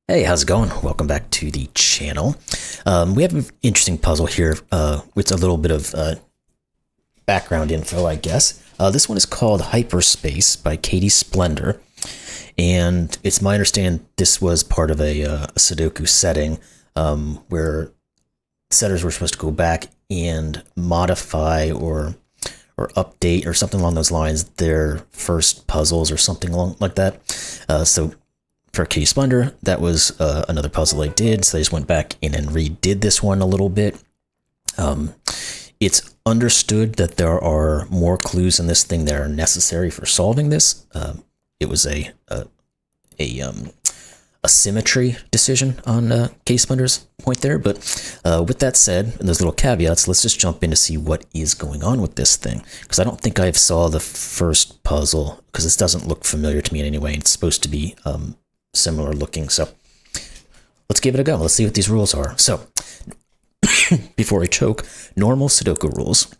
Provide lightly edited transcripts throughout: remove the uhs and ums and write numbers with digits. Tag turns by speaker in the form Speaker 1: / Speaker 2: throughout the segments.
Speaker 1: Hey, how's it going? Welcome back to the channel. We have an interesting puzzle here with a little bit of background info, I guess. This one is called Hyperspace by Splendor, and it's my understanding this was part of a Sudoku setting where setters were supposed to go back and modify or update or something along those lines their first puzzles or something along like that. So for Splendor, that was another puzzle I did, so I just went back in and redid this one a little bit. It's understood that there are more clues in this thing that are necessary for solving this. It was a symmetry decision on Splendor's point there, but with that said, and those little caveats, let's just jump in to see what is going on with this thing, because I don't think I saw the first puzzle, because this doesn't look familiar to me in any way. It's supposed to be similar looking, so let's give it a go. Let's see what these rules are. So before I choke, normal Sudoku rules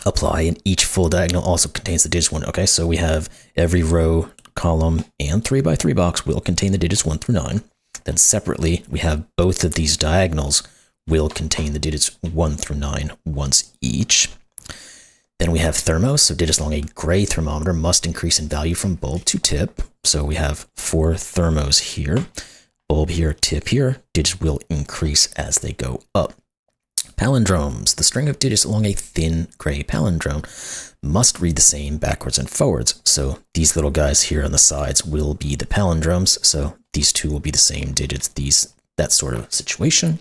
Speaker 1: apply, and each full diagonal also contains the digits 1. Okay, so we have every row, column, and 3x3 box will contain the digits 1 through 9. Then separately, we have both of these diagonals will contain the digits 1 through 9 once each. Then we have thermos, so digits along a gray thermometer must increase in value from bulb to tip. So we have 4 thermos here, bulb here, tip here. Digits will increase as they go up. Palindromes, the string of digits along a thin gray palindrome must read the same backwards and forwards. So these little guys here on the sides will be the palindromes. So these two will be the same digits, that sort of situation.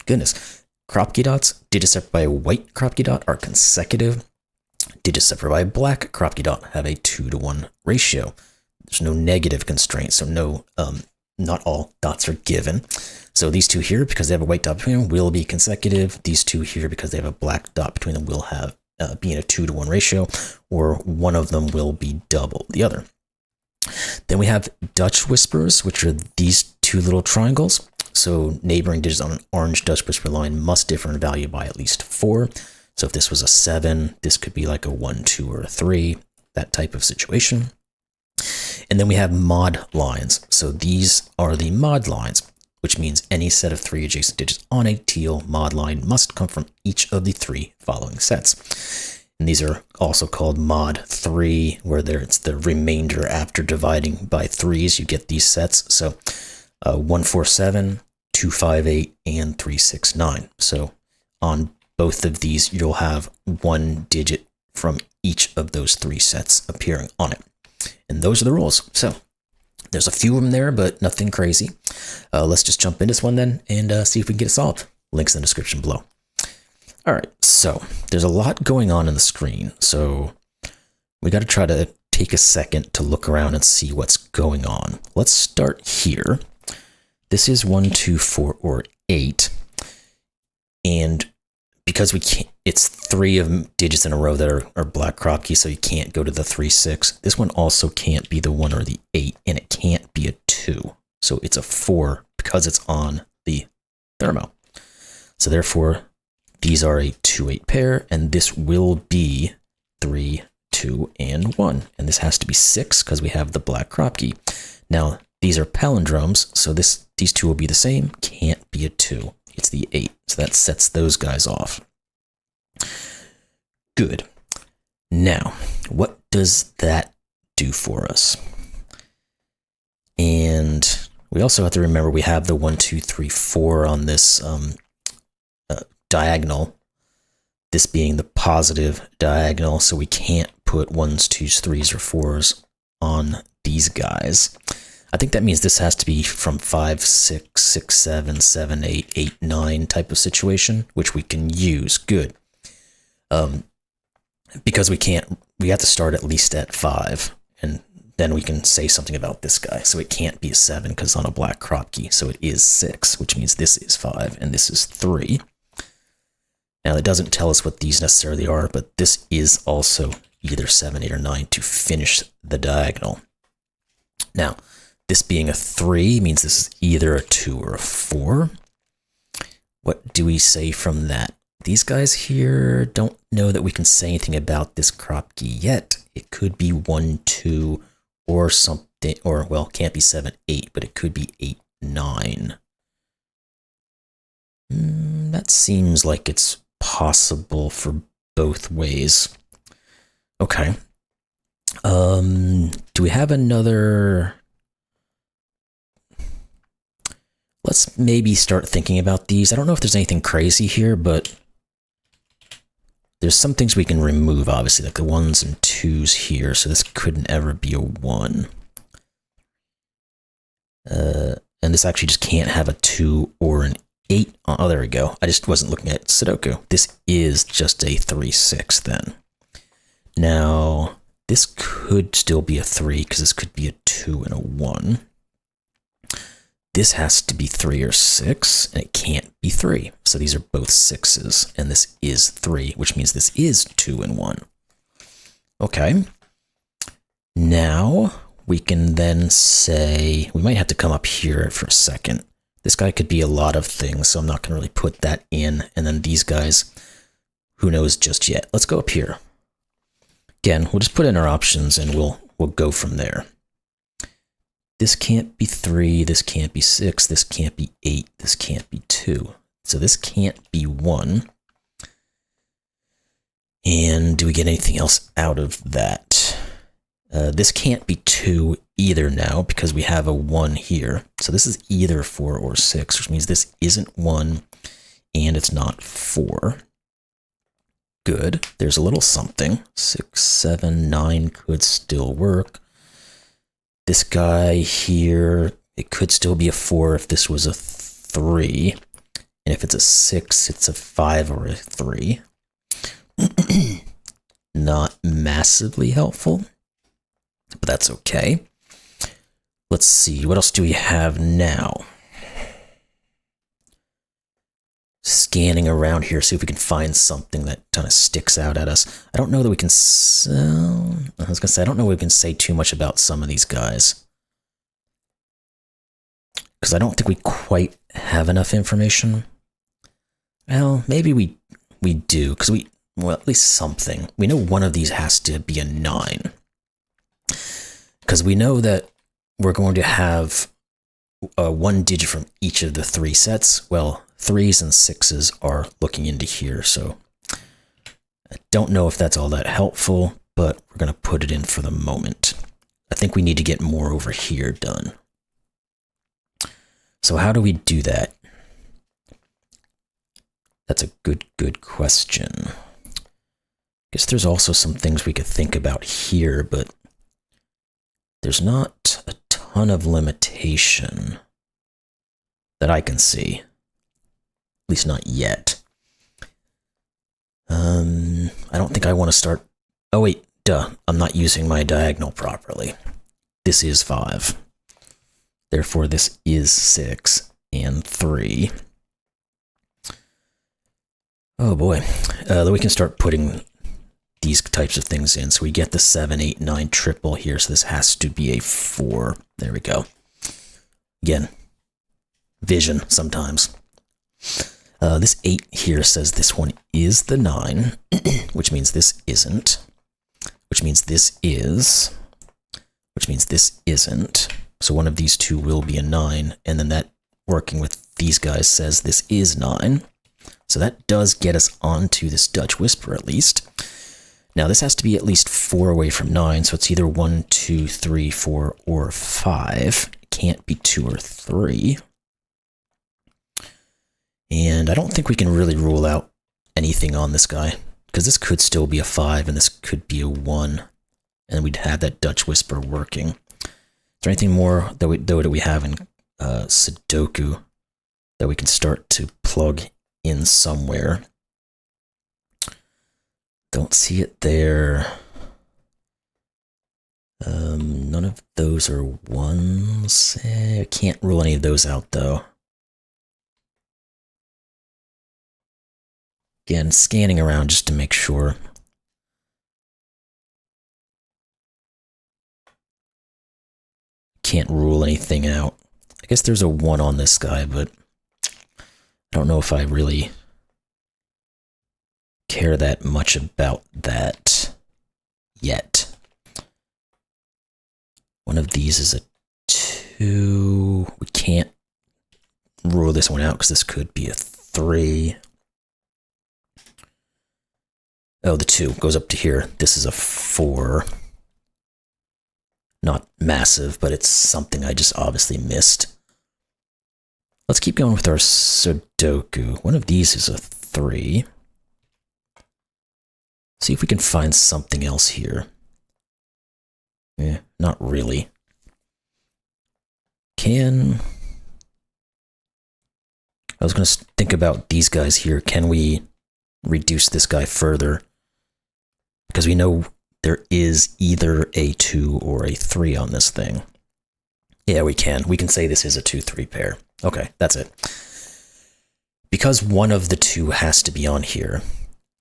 Speaker 1: Goodness. Kropki dots, digits separated by a white Kropki dot are consecutive. Digits separated by a black Kropki dot have a 2-to-1 ratio. There's no negative constraint, so not all dots are given. So these two here, because they have a white dot between them, will be consecutive. These two here, because they have a black dot between them, will have be in a 2-to-1 ratio, or one of them will be double the other. Then we have Dutch whispers, which are these two little triangles. So neighboring digits on an orange Dutch whisper line must differ in value by at least 4. So if this was a 7, this could be like a 1, 2, or a 3, that type of situation. And then we have mod lines. So these are the mod lines, which means any set of 3 adjacent digits on a teal mod line must come from each of the 3 following sets. And these are also called mod 3, where it's the remainder after dividing by 3s, you get these sets. So 147, 258, and 369. So on both of these, you'll have 1 digit from each of those 3 sets appearing on it. And those are the rules. So there's a few of them there, but nothing crazy. Let's just jump into this one then and see if we can get it solved. Links in the description below. All right, so there's a lot going on in the screen. So we got to try to take a second to look around and see what's going on. Let's start here. This is 1, 2, 4, or 8. And because we can't, it's 3 of digits in a row that are black Kropki, so you can't go to the 3, 6. This one also can't be the 1 or the 8, and it can't be a 2. So it's a 4 because it's on the thermo. So therefore, these are a 2, 8 pair, and this will be 3, 2, and 1. And this has to be 6 because we have the black Kropki. Now, these are palindromes, so these two will be the same. Can't be a 2. It's the 8. So that sets those guys off. Good. Now, what does that do for us? And we also have to remember we have the 1, 2, 3, 4 on this diagonal. This being the positive diagonal, so we can't put 1s, 2s, 3s, or 4s on these guys. I think that means this has to be from 5, 6, 6, 7, 7, 8, 8, 9 type of situation, which we can use. Good. Because we have to start at least at 5, and then we can say something about this guy. So it can't be a 7 because it's on a black Kropki, so it is 6, which means this is 5 and this is 3. Now it doesn't tell us what these necessarily are, but this is also either 7, 8, or 9 to finish the diagonal. Now, this being a 3 means this is either a 2 or a 4. What do we say from that? These guys here don't know that we can say anything about this Kropki yet. It could be 1, 2, or something or well, can't be 7, 8, but it could be 8, 9. That seems like it's possible for both ways. Okay. Do we have another? Let's maybe start thinking about these. I don't know if there's anything crazy here, but there's some things we can remove, obviously, like the 1s and 2s here, so this couldn't ever be a 1. And this actually just can't have a 2 or an 8. Oh, there we go. I just wasn't looking at Sudoku. This is just a 3, 6 then. Now, this could still be a 3, because this could be a 2 and a 1. This has to be 3 or 6, and it can't be 3. So these are both 6s, and this is 3, which means this is 2 and 1. Okay. Now, we can then say, we might have to come up here for a second. This guy could be a lot of things, so I'm not going to really put that in. And then these guys, who knows just yet. Let's go up here. Again, we'll just put in our options, and we'll go from there. This can't be 3, this can't be 6, this can't be 8, this can't be 2. So this can't be 1. And do we get anything else out of that? This can't be 2 either now, because we have a 1 here. So this is either 4 or 6, which means this isn't 1, and it's not 4. Good. There's a little something. 6, 7, 9 could still work. This guy here, it could still be a 4 if this was a 3. And if it's a 6, it's a 5 or a 3. Not massively helpful, but that's okay. Let's see, what else do we have now? Scanning around here, see if we can find something that kind of sticks out at us. I don't know that we can I was gonna say, I don't know we can say too much about some of these guys, because I don't think we quite have enough information. Well, maybe we do, because well, at least something. We know one of these has to be a 9, because we know that we're going to have 1 digit from each of the 3 sets. Well, 3s and 6s are looking into here, so I don't know if that's all that helpful, but we're going to put it in for the moment. I think we need to get more over here done. So how do we do that? That's a good question. I guess there's also some things we could think about here, but there's not a ton of limitation that I can see. At least not yet. I don't think I want to start... Oh wait, duh. I'm not using my diagonal properly. This is 5. Therefore, this is 6 and 3. Oh boy. Then we can start putting these types of things in. So we get the 7, 8, 9 triple here. So this has to be a 4. There we go. Again, vision sometimes. This 8 here says this one is the 9, which means this isn't, which means this is, which means this isn't. So one of these two will be a 9, and then that, working with these guys, says this is 9. So that does get us onto this Dutch Whisper at least. Now this has to be at least 4 away from 9, so it's either 1, 2, 3, 4, or 5. It can't be 2 or 3. And I don't think we can really rule out anything on this guy, because this could still be a 5 and this could be a 1, and we'd have that Dutch Whisper working. Is there anything more that we have in Sudoku that we can start to plug in somewhere? Don't see it there. None of those are 1s. I can't rule any of those out though. Again, scanning around just to make sure. Can't rule anything out. I guess there's a 1 on this guy, but I don't know if I really care that much about that yet. One of these is a 2. We can't rule this one out because this could be a 3. Oh, the 2 goes up to here. This is a 4. Not massive, but it's something I just obviously missed. Let's keep going with our Sudoku. One of these is a 3. See if we can find something else here. Not really. I was going to think about these guys here. Can we reduce this guy further? Because we know there is either a 2 or a 3 on this thing. Yeah, we can. We can say this is a 2-3 pair. Okay, that's it. Because one of the 2 has to be on here.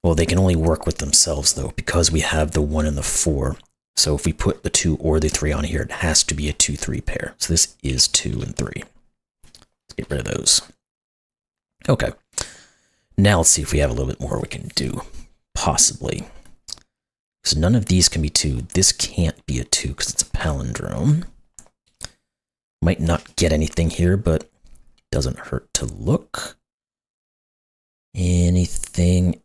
Speaker 1: Well, they can only work with themselves, though, because we have the 1 and the 4. So if we put the 2 or the 3 on here, it has to be a 2-3 pair. So this is 2 and 3. Let's get rid of those. Okay. Now let's see if we have a little bit more we can do. Possibly. So none of these can be 2. This can't be a 2 because it's a palindrome. Might not get anything here, but doesn't hurt to look. Anything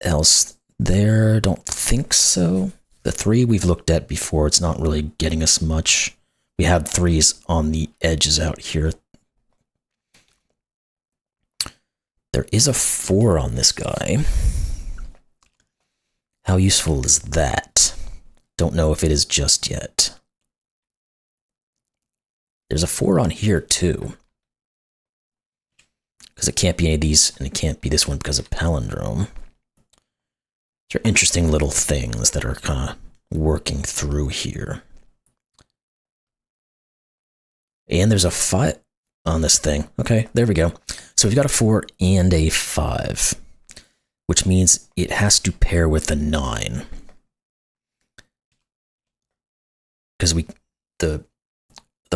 Speaker 1: else there? Don't think so. The 3 we've looked at before, it's not really getting us much. We have 3s on the edges out here. There is a 4 on this guy. How useful is that? Don't know if it is just yet. There's a 4 on here too. Because it can't be any of these, and it can't be this one because of palindrome. These are interesting little things that are kind of working through here. And there's a 5 on this thing. Okay, there we go. So we've got a 4 and a 5, which means it has to pair with a 9. Because the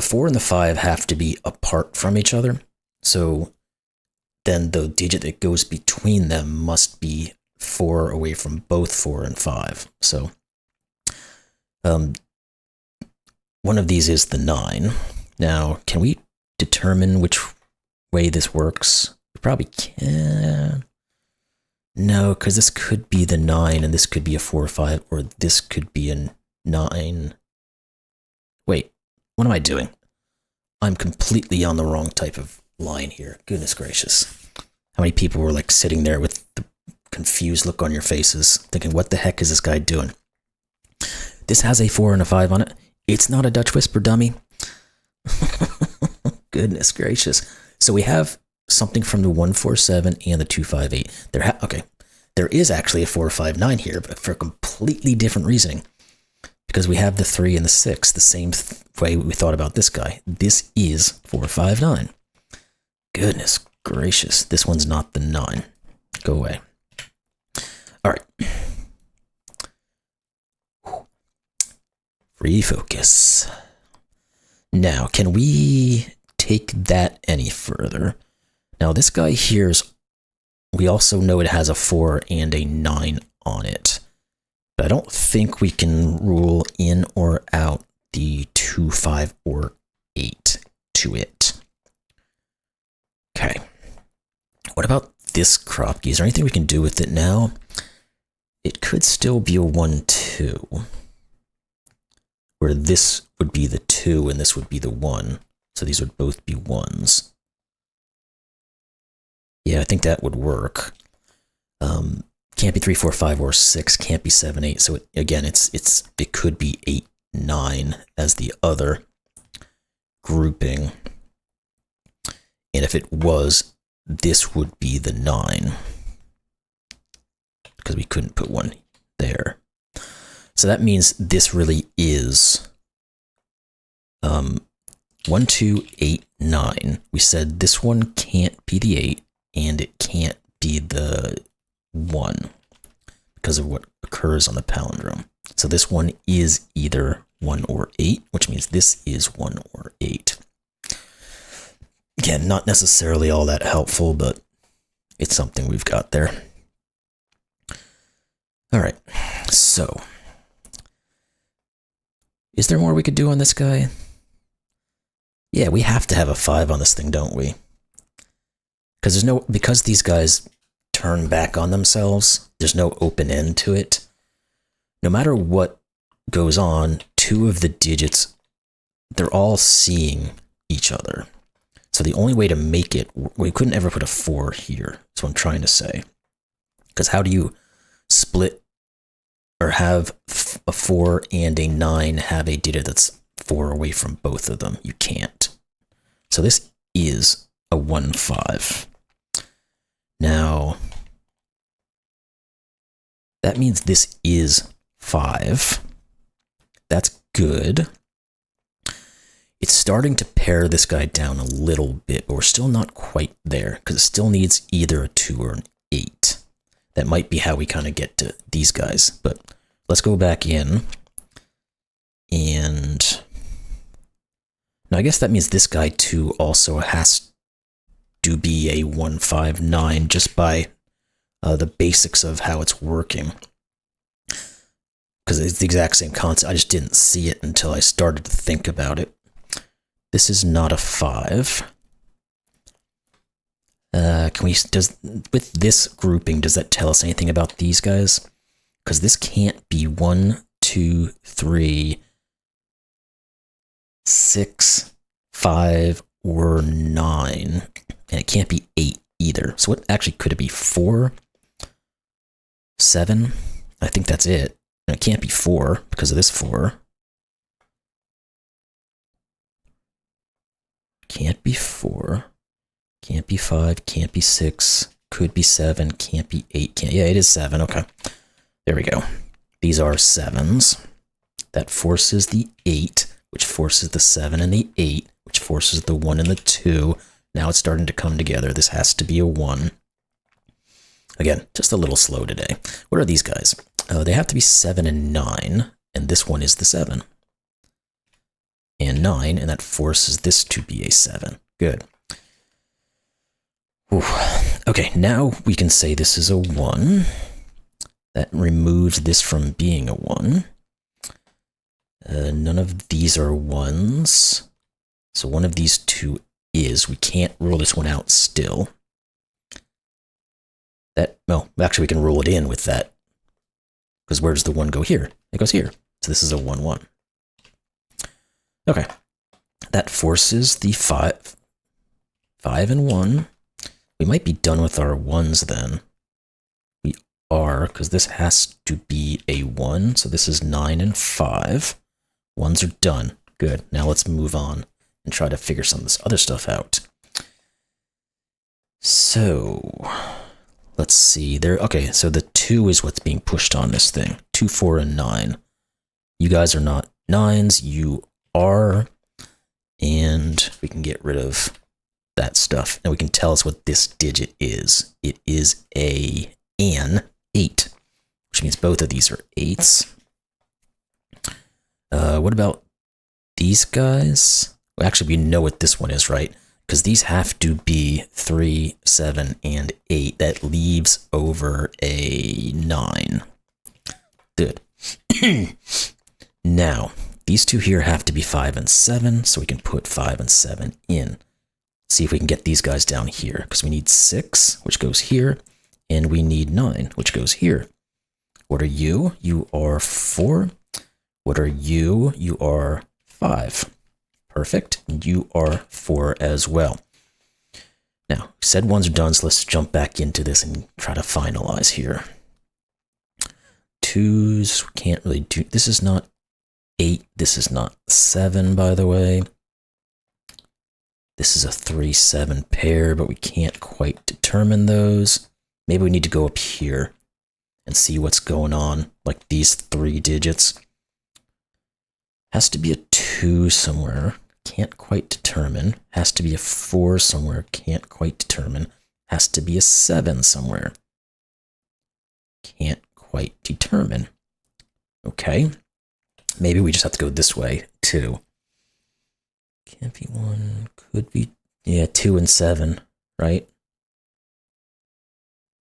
Speaker 1: 4 and the 5 have to be apart from each other. So then the digit that goes between them must be 4 away from both 4 and 5. So one of these is the 9. Now, can we determine which way this works? We probably can. No, because this could be the 9 and this could be a 4 or 5, or this could be a 9. Wait, what am I doing? I'm completely on the wrong type of line here. Goodness gracious. How many people were like sitting there with the confused look on your faces, thinking, what the heck is this guy doing? This has a 4 and a 5 on it. It's not a Dutch Whisper dummy. Goodness gracious. So we have something from the 147 and the 258. Okay, there is actually a 459 here, but for completely different reasoning. Because we have the 3 and the 6, the same way we thought about this guy. This is 459. Goodness gracious, this one's not the 9. Go away. All right. Refocus. Now, can we take that any further? Now, this guy here's, we also know it has a 4 and a 9 on it. But I don't think we can rule in or out the 2, 5, or 8 to it. Okay. What about this Kropki? Is there anything we can do with it now? It could still be a 1, 2. Where this would be the 2 and this would be the 1. So these would both be 1s. Yeah, I think that would work. Can't be 3, 4, 5, or 6. Can't be 7, 8. So again, it could be 8, 9 as the other grouping. And if it was, this would be the 9. Because we couldn't put one there. So that means this really is 1, 2, 8, 9. We said this one can't be the 8, and it can't be the 1 because of what occurs on the palindrome. So this one is either 1 or 8, which means this is 1 or 8. Again, not necessarily all that helpful, but it's something we've got there. All right, so Is there more we could do on this guy? Yeah, we have to have a 5 on this thing, don't we? Because these guys turn back on themselves, there's no open end to it. No matter what goes on, 2 of the digits, they're all seeing each other. So the only way to make it, we couldn't ever put a 4 here, is what I'm trying to say. Because how do you split or have a 4 and a 9 have a digit that's 4 away from both of them? You can't. So this is a 1, 5. Now, that means this is 5. That's good. It's starting to pare this guy down a little bit, but we're still not quite there, because it still needs either a 2 or an 8. That might be how we kind of get to these guys, but let's go back in. And now I guess that means this guy too also has to be a 1, 5, 9 just by the basics of how it's working. Because it's the exact same concept. I just didn't see it until I started to think about it. This is not a 5. With this grouping, does that tell us anything about these guys? Because this can't be 1, 2, 3, 6, 5, or 9. And it can't be 8 either. So what actually could it be? 4? 7? I think that's it. And it can't be 4 because of this 4. Can't be 4. Can't be 5. Can't be 6. Could be 7. Can't be 8. Yeah, it is 7. Okay. There we go. These are 7s. That forces the 8, which forces the 7 and the 8, which forces the 1 and the 2. Now it's starting to come together. This has to be a 1. Again, just a little slow today. What are these guys? They have to be 7 and 9, and this one is the 7. And 9, and that forces this to be a 7. Good. Whew. Okay, now we can say this is a 1. That removes this from being a 1. None of these are 1s. So one of these 2 is. We can't rule this one out still. Actually we can rule it in with that. Because where does the 1 go here? It goes here. So this is a 1, 1. Okay. That forces the 5. 5 and 1. We might be done with our 1s then. We are, because this has to be a 1. So this is 9 and 5. 1s are done. Good. Now let's move on and try to figure some of this other stuff out. So let's see. Okay, so the 2 is what's being pushed on this thing. 2, 4, and 9. You guys are not 9s. You are. And we can get rid of that stuff. And we can tell us what this digit is. It is an 8, which means both of these are 8s. What about these guys? Well, actually, we know what this one is, right? Because these have to be 3, 7, and 8. That leaves over a 9. Good. Now, these 2 here have to be 5 and 7, so we can put 5 and 7 in. See if we can get these guys down here, because we need 6, which goes here, and we need 9, which goes here. What are you? You are 4. What are you? You are 5. Perfect. And you are 4 as well. Now, said 1s are done, so let's jump back into this and try to finalize here. 2s, we can't really do. This is not 8. This is not 7, by the way. This is a 3, 7 pair, but we can't quite determine those. Maybe we need to go up here and see what's going on, like these 3 digits. Has to be a 2 somewhere. Can't quite determine. Has to be a 4 somewhere. Can't quite determine. Has to be a 7 somewhere. Can't quite determine. Okay. Maybe we just have to go this way, too. Can't be 1. Could be, yeah, 2 and 7, right?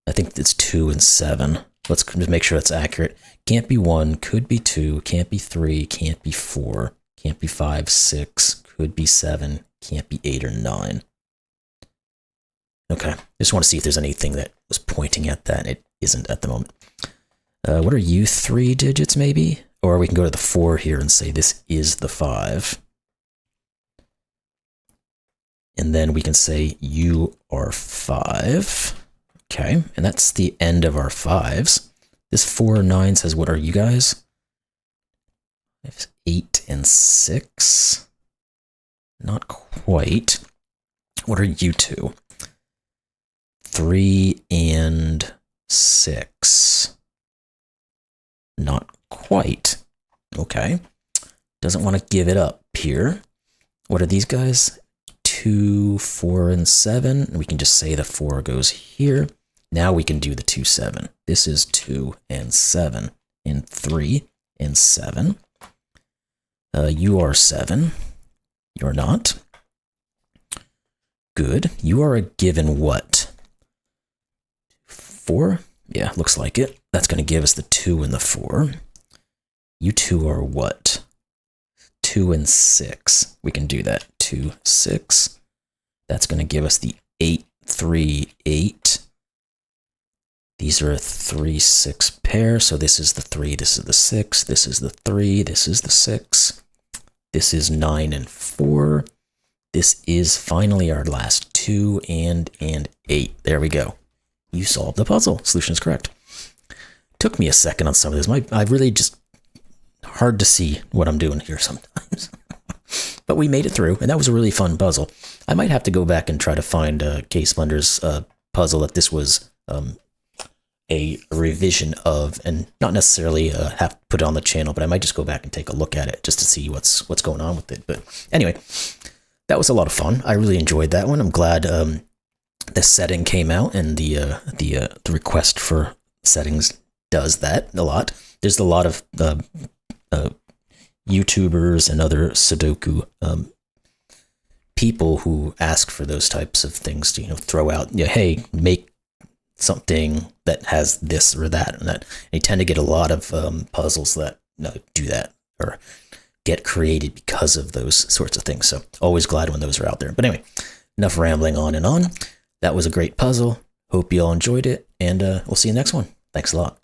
Speaker 1: I think it's 2 and 7. Let's just make sure that's accurate. Can't be 1, could be 2, can't be 3, can't be 4, can't be 5, 6, could be 7, can't be 8 or 9. Okay, just want to see if there's anything that was pointing at that. It isn't at the moment. What are you, 3 digits maybe? Or we can go to the 4 here and say this is the 5. And then we can say you are 5. Okay, and that's the end of our 5s. This 4 and 9 says, what are you guys? 8 and 6. Not quite. What are you 2? 3 and 6. Not quite. Okay. Doesn't want to give it up here. What are these guys? 2, 4, and 7. We can just say the 4 goes here. Now we can do the 2, 7. This is 2 and 7 and 3 and 7. You are 7. You're not. Good. You are a given what? 4? Yeah, looks like it. That's going to give us the 2 and the 4. You 2 are what? 2 and 6. We can do that. 2, 6. That's going to give us the 8, 3, 8. These are a 3, 6 pair. So this is the 3, this is the 6, this is the 3, this is the 6. This is 9 and 4. This is finally our last 2 and 8. There we go. You solved the puzzle. Solution is correct. Took me a second on some of this. I really just hard to see what I'm doing here sometimes. But we made it through, and that was a really fun puzzle. I might have to go back and try to find K Splendor's puzzle that this was a revision of, and not necessarily have to put it on the channel, but I might just go back and take a look at it just to see what's going on with it. But anyway, that was a lot of fun. I really enjoyed that one. I'm glad the setting came out, and the request for settings does that a lot. There's a lot of YouTubers and other Sudoku people who ask for those types of things to, throw out, hey, make something that has this or that and that. And you tend to get a lot of puzzles that do that or get created because of those sorts of things. So always glad when those are out there. But anyway, enough rambling on and on. That was a great puzzle. Hope you all enjoyed it, and we'll see you next one. Thanks a lot.